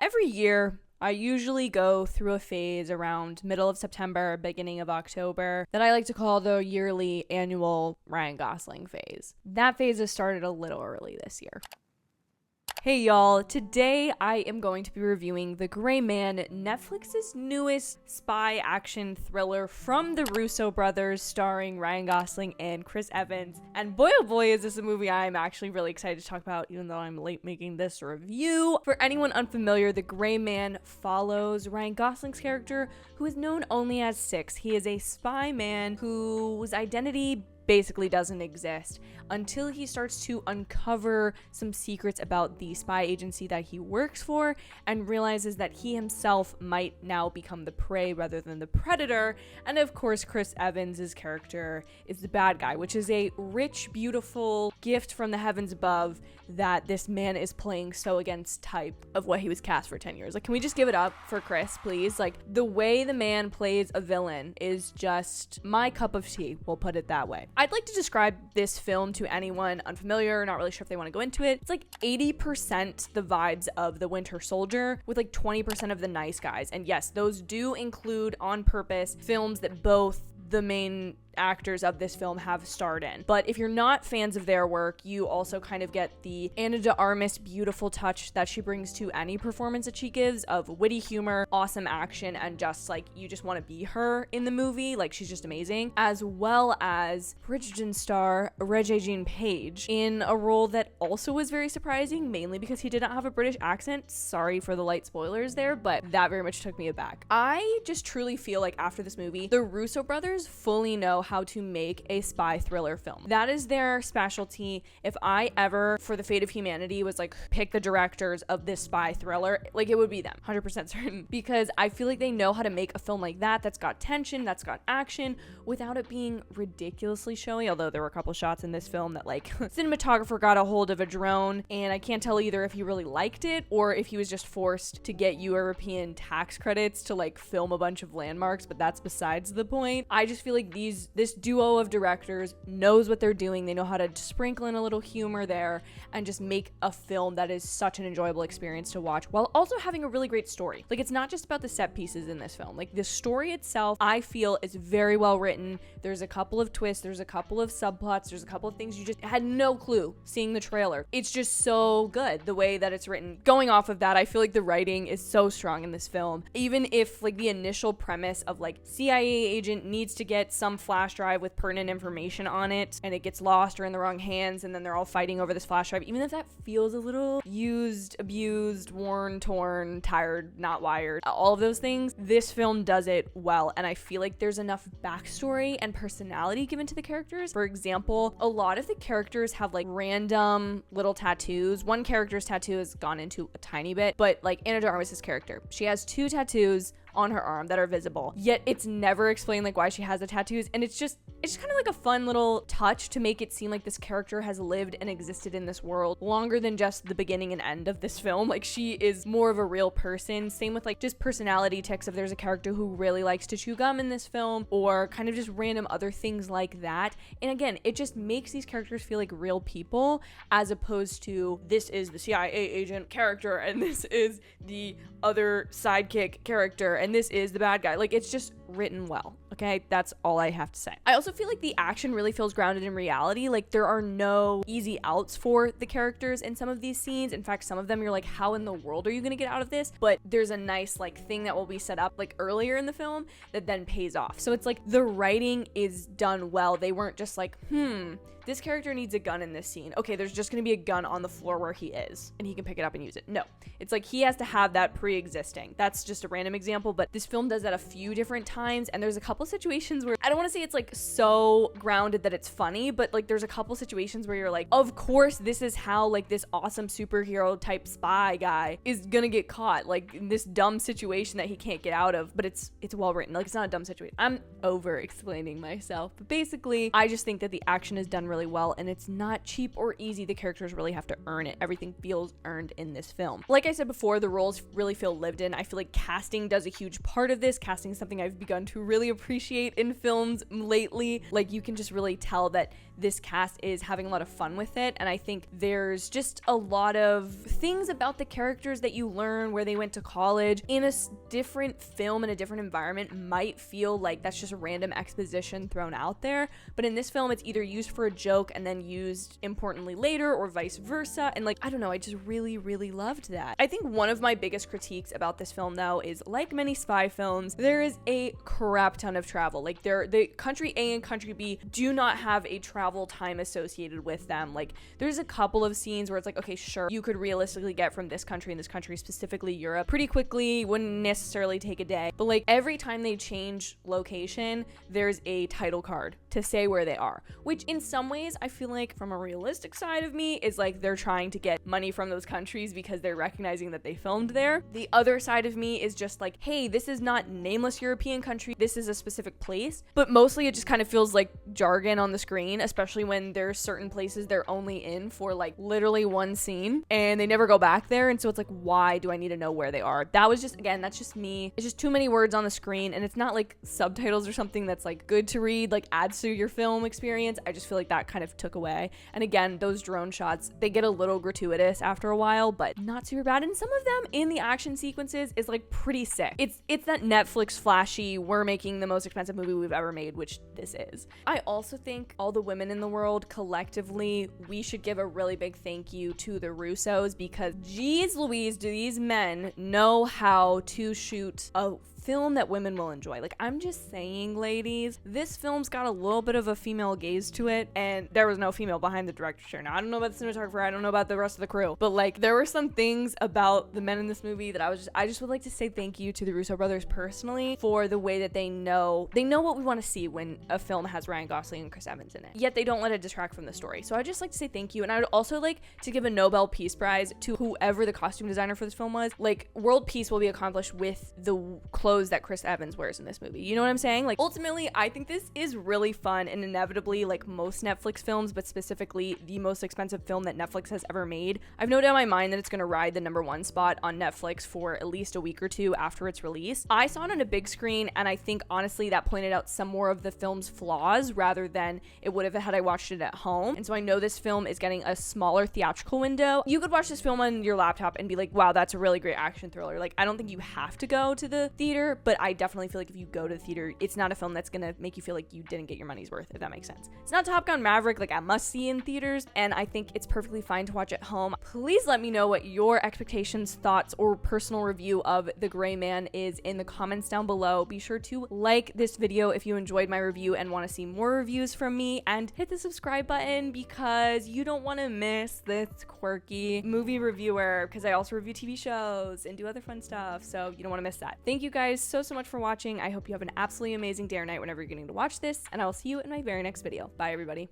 Every year, I usually go through a phase around middle of September, beginning of October that I like to call the yearly annual Ryan Gosling phase. That phase has started a little early this year. Hey y'all, today I am going to be reviewing The Gray Man, Netflix's newest spy action thriller from the Russo brothers, starring Ryan Gosling and Chris Evans. And boy oh boy is this a movie I'm actually really excited to talk about, even though I'm late making this review. For anyone unfamiliar, The Gray Man follows Ryan Gosling's character, who is known only as Six. He is a spy man whose identity basically doesn't exist until he starts to uncover some secrets about the spy agency that he works for and realizes that he himself might now become the prey rather than the predator. And of course, Chris Evans' character is the bad guy, which is a rich, beautiful gift from the heavens above that this man is playing so against type of what he was cast for 10 years. Like, can we just give it up for Chris, please? Like, the way the man plays a villain is just my cup of tea, we'll put it that way. I'd like to describe this film to anyone unfamiliar, not really sure if they want to go into it. It's like 80% the vibes of The Winter Soldier with like 20% of the nice guys. And yes, those do include on purpose films that both the main actors of this film have starred in. But if you're not fans of their work, you also kind of get the Ana de Armas beautiful touch that she brings to any performance that she gives of witty humor, awesome action, and just like you just want to be her in the movie. Like, she's just amazing. As well as Bridgerton star Regé-Jean Page in a role that also was very surprising, mainly because he did not have a British accent. Sorry for the light spoilers there, but that very much took me aback. I just truly feel like after this movie, the Russo brothers fully know how to make a spy thriller film. That is their specialty. If I ever, for the fate of humanity, was like, pick the directors of this spy thriller, like, it would be them, 100% certain, because I feel like they know how to make a film like that that's got tension, that's got action, without it being ridiculously showy, although there were a couple shots in this film that, like, cinematographer got a hold of a drone, and I can't tell either if he really liked it or if he was just forced to get European tax credits to, like, film a bunch of landmarks, but that's besides the point. I just feel like this duo of directors knows what they're doing. They know how to sprinkle in a little humor there and just make a film that is such an enjoyable experience to watch while also having a really great story. Like, it's not just about the set pieces in this film. Like, the story itself, I feel, is very well written. There's a couple of twists, there's a couple of subplots, there's a couple of things you just had no clue seeing the trailer. It's just so good the way that it's written. Going off of that, I feel like the writing is so strong in this film. Even if, like, the initial premise of, like, CIA agent needs to get some flash drive with pertinent information on it and it gets lost or in the wrong hands and then they're all fighting over this flash drive, even if that feels a little used, abused, worn, torn, tired, not wired, all of those things, this film does it well. And I feel like there's enough backstory and personality given to the characters. For example, a lot of the characters have like random little tattoos. One character's tattoo has gone into a tiny bit, but like Ana de Armas' character, she has 2 tattoos on her arm that are visible, yet it's never explained like why she has the tattoos, and it's just kind of like a fun little touch to make it seem like this character has lived and existed in this world longer than just the beginning and end of this film. Like, she is more of a real person. Same with like just personality tics, if there's a character who really likes to chew gum in this film, or kind of just random other things like that. And again, it just makes these characters feel like real people, as opposed to this is the CIA agent character and this is the other sidekick character and this is the bad guy. Like, it's just written well. Okay, that's all I have to say. I also feel like the action really feels grounded in reality. Like, there are no easy outs for the characters in some of these scenes. In fact, some of them you're like, how in the world are you gonna get out of this? But there's a nice like thing that will be set up like earlier in the film that then pays off. So it's like the writing is done well. They weren't just like, this character needs a gun in this scene. Okay, there's just gonna be a gun on the floor where he is and he can pick it up and use it. No, it's like he has to have that pre-existing. That's just a random example, but this film does that a few different times, and there's a couple situations where I don't want to say it's like so grounded that it's funny, but like there's a couple situations where you're like, of course this is how like this awesome superhero type spy guy is gonna get caught, like in this dumb situation that he can't get out of, but it's well written. Like, it's not a dumb situation. I'm over explaining myself, but basically I just think that the action is done really well, and it's not cheap or easy. The characters really have to earn it. Everything feels earned in this film. Like I said before, the roles really feel lived in. I feel like casting does a huge part of this. Casting is something I've begun to really appreciate in films lately. Like, you can just really tell that this cast is having a lot of fun with it, and I think there's just a lot of things about the characters that you learn where they went to college in a different film in a different environment might feel like that's just a random exposition thrown out there, but in this film it's either used for a joke and then used importantly later or vice versa, and like I don't know, I just really loved that. I think one of my biggest critiques about this film though is, like many spy films, there is a crap ton of travel. Like the country A and country B do not have a travel time associated with them. Like there's a couple of scenes where it's like, okay, sure, you could realistically get from this country and this country, specifically Europe, pretty quickly, wouldn't necessarily take a day, but like every time they change location there's a title card to say where they are, which in some ways I feel like from a realistic side of me is like they're trying to get money from those countries because they're recognizing that they filmed there. The other side of me is just like, hey, this is not nameless European country, this is a specific place, but mostly it just kind of feels like jargon on the screen, especially when there's certain places they're only in for like literally one scene and they never go back there, and so it's like, why do I need to know where they are? That was just, again, that's just me. It's just too many words on the screen, and it's not like subtitles or something that's like good to read, like adds to your film experience. I just feel like that kind of took away. And again, those drone shots, they get a little gratuitous after a while, but not super bad. And some of them in the action sequences is like pretty sick. It's that Netflix flashy, we're making the most expensive movie we've ever made, which this is. I also think all the women in the world collectively, we should give a really big thank you to the Russos, because geez Louise, do these men know how to shoot a film that women will enjoy. Like, I'm just saying, ladies, this film's got a little bit of a female gaze to it, and there was no female behind the director's chair. Now, I don't know about the cinematographer, I don't know about the rest of the crew, but like, there were some things about the men in this movie that I just would like to say thank you to the Russo brothers personally for the way that they know what we want to see when a film has Ryan Gosling and Chris Evans in it, yet they don't let it distract from the story. So I just like to say thank you, and I would also like to give a Nobel Peace Prize to whoever the costume designer for this film was. Like, world peace will be accomplished with the clothes that Chris Evans wears in this movie. You know what I'm saying? Like, ultimately, I think this is really fun, and inevitably, like most Netflix films, but specifically the most expensive film that Netflix has ever made, I've no doubt in my mind that it's gonna ride the #1 spot on Netflix for at least a week or two after its release. I saw it on a big screen, and I think honestly that pointed out some more of the film's flaws rather than it would have had I watched it at home. And so I know this film is getting a smaller theatrical window. You could watch this film on your laptop and be like, wow, that's a really great action thriller. Like, I don't think you have to go to the theater, but I definitely feel like if you go to the theater, it's not a film that's gonna make you feel like you didn't get your money's worth, if that makes sense. It's not Top Gun Maverick, like I must see in theaters, and I think it's perfectly fine to watch at home. Please let me know what your expectations, thoughts, or personal review of The Gray Man is in the comments down below. Be sure to like this video if you enjoyed my review and want to see more reviews from me, and hit the subscribe button because you don't want to miss this quirky movie reviewer, because I also review TV shows and do other fun stuff, so you don't want to miss that. Thank you guys so much for watching. I hope you have an absolutely amazing day or night whenever you're getting to watch this, and I will see you in my very next video. Bye, everybody.